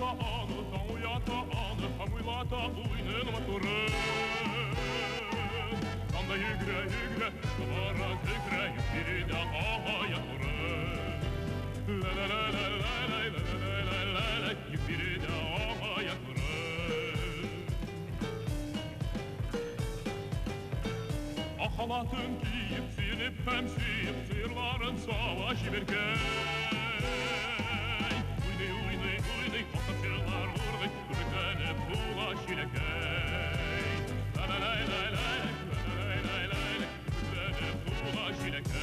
uyatanı, tan uyatanı, ham uylata uynen motoru. Anda yigre yigre, kavara yigre, biri de havaya vurur. La la la la la la la la la la la, biri de havaya vurur. Halatın giyip sinip pemsiyip sırların savaşı berkey. Uyday uyday uyday otapyırlar vurday kürkene bulaş ilekey. La la la la la la la la la la kürkene bulaş ilekey.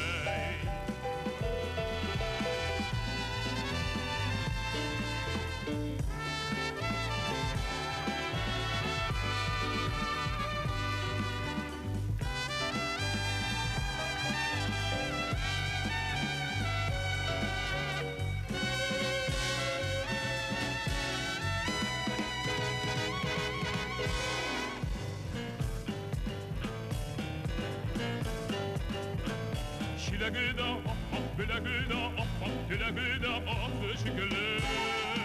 Şile gıda, bile gıda, dile gıda, şükürler.